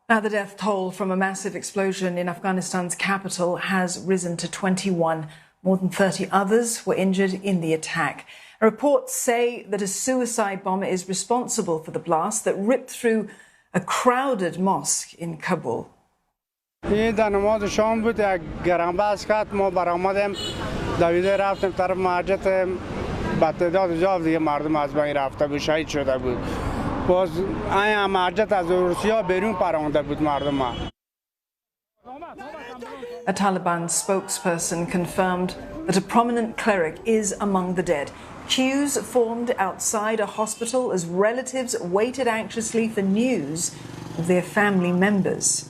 Now, the death toll from a massive explosion in Afghanistan's capital has risen to 21. More than 30 others were injured in the attack. Reports say that a suicide bomber is responsible for the blast that ripped through a crowded mosque in Kabul. این در نماز شام بود یک گرانبست کرد ما برآمدیم دویده رفتیم طرف مسجد با تعداد زیاد دیگه مردم از بین رفته بود شهید شده بود باز این مسجد از روسیه بیرون پرانده بود مردم. A Taliban spokesperson confirmed that a prominent cleric is among the dead. Queues formed outside a hospital as relatives waited anxiously for news of their family members.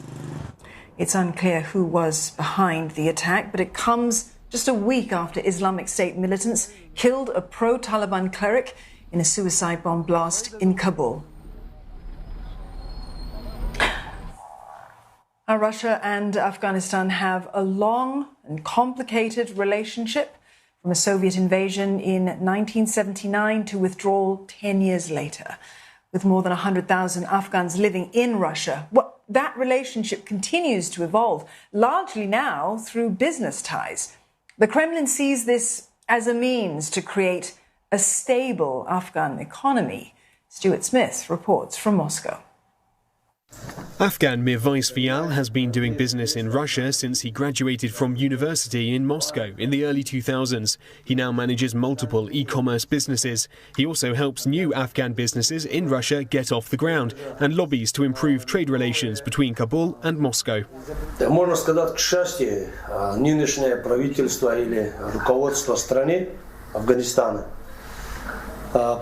It's unclear who was behind the attack, but it comes just a week after Islamic State militants killed a pro-Taliban cleric in a suicide bomb blast in Kabul. Russia and Afghanistan have a long and complicated relationship, from a Soviet invasion in 1979 to withdrawal 10 years later. With more than 100,000 Afghans living in Russia, that relationship continues to evolve, largely now through business ties. The Kremlin sees this as a means to create a stable Afghan economy. Stuart Smith reports from Moscow. Afghan Mirvais Vial has been doing business in Russia since he graduated from university in Moscow in the early 2000s. He now manages multiple e-commerce businesses. He also helps new Afghan businesses in Russia get off the ground and lobbies to improve trade relations between Kabul and Moscow. Можно сказать, к счастью, нынешнее правительство или руководство страны Афганистана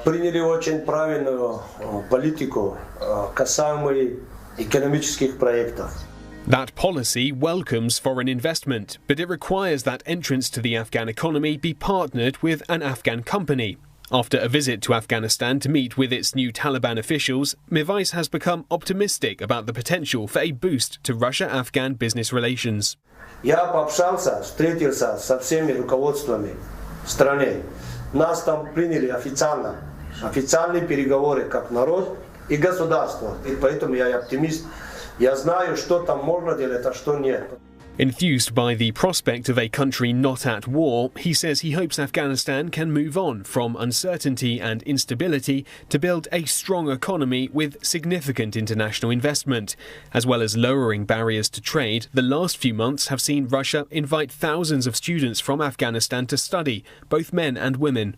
приняли очень правильную политику касаемую economic проектов. That policy welcomes foreign investment, but it requires that entrance to the Afghan economy be partnered with an Afghan company. After a visit to Afghanistan to meet with its new Taliban officials, Mirvais has become optimistic about the potential for a boost to Russia-Afghan business relations. Я пообщался, встретился со всеми руководствами страны. Нас там приняли официально. Официальные переговоры как народ и государство. И поэтому я оптимист. Я знаю, что там можно делать, а что нет. Enthused by the prospect of a country not at war, he says he hopes Afghanistan can move on from uncertainty and instability to build a strong economy with significant international investment. As well as lowering barriers to trade, the last few months have seen Russia invite thousands of students from Afghanistan to study, both men and women.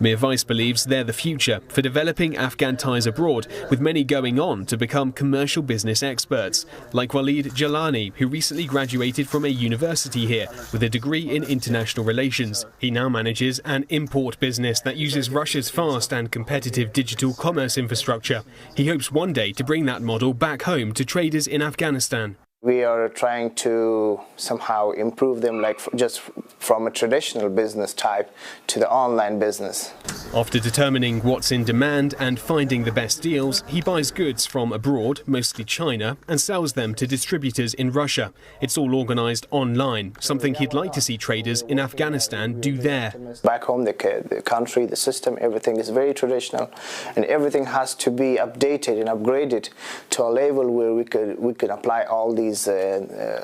Mirvais believes they're the future for developing Afghan ties abroad, with many going on to become commercial business experts, like Walid Jalani, who recently graduated from a university here with a degree in international relations. He now manages an import business that uses Russia's fast and competitive digital commerce infrastructure. He hopes one day to bring that model back home to traders in Afghanistan. We are trying to somehow improve them, like just from a traditional business type to the online business. After determining what's in demand and finding the best deals, he buys goods from abroad, mostly China, and sells them to distributors in Russia. It's all organised online, something he'd like to see traders in Afghanistan do there. Back home, the country, the system, everything is very traditional, and everything has to be updated and upgraded to a level where we could apply all these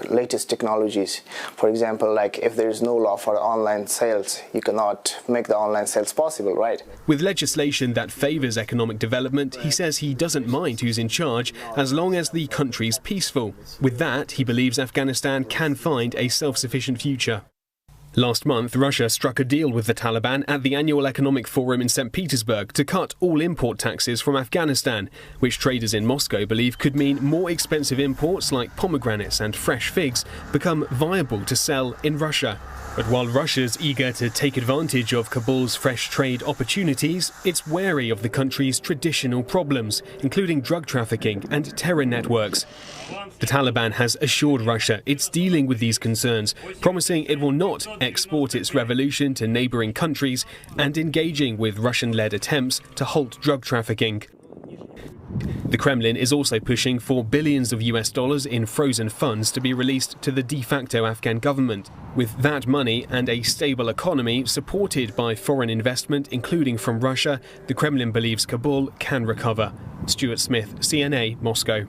latest technologies. For example, like if there is no law for online sales, you cannot make the online sales possible, right? With legislation that favours economic development, he says he doesn't mind who's in charge as long as the country's peaceful. With that, he believes Afghanistan can find a self-sufficient future. Last month, Russia struck a deal with the Taliban at the annual economic forum in St. Petersburg to cut all import taxes from Afghanistan, which traders in Moscow believe could mean more expensive imports like pomegranates and fresh figs become viable to sell in Russia. But while Russia's eager to take advantage of Kabul's fresh trade opportunities, it's wary of the country's traditional problems, including drug trafficking and terror networks. The Taliban has assured Russia it's dealing with these concerns, promising it will not export its revolution to neighbouring countries and engaging with Russian-led attempts to halt drug trafficking. The Kremlin is also pushing for billions of US dollars in frozen funds to be released to the de facto Afghan government. With that money and a stable economy supported by foreign investment, including from Russia, the Kremlin believes Kabul can recover. Stuart Smith, CNA, Moscow.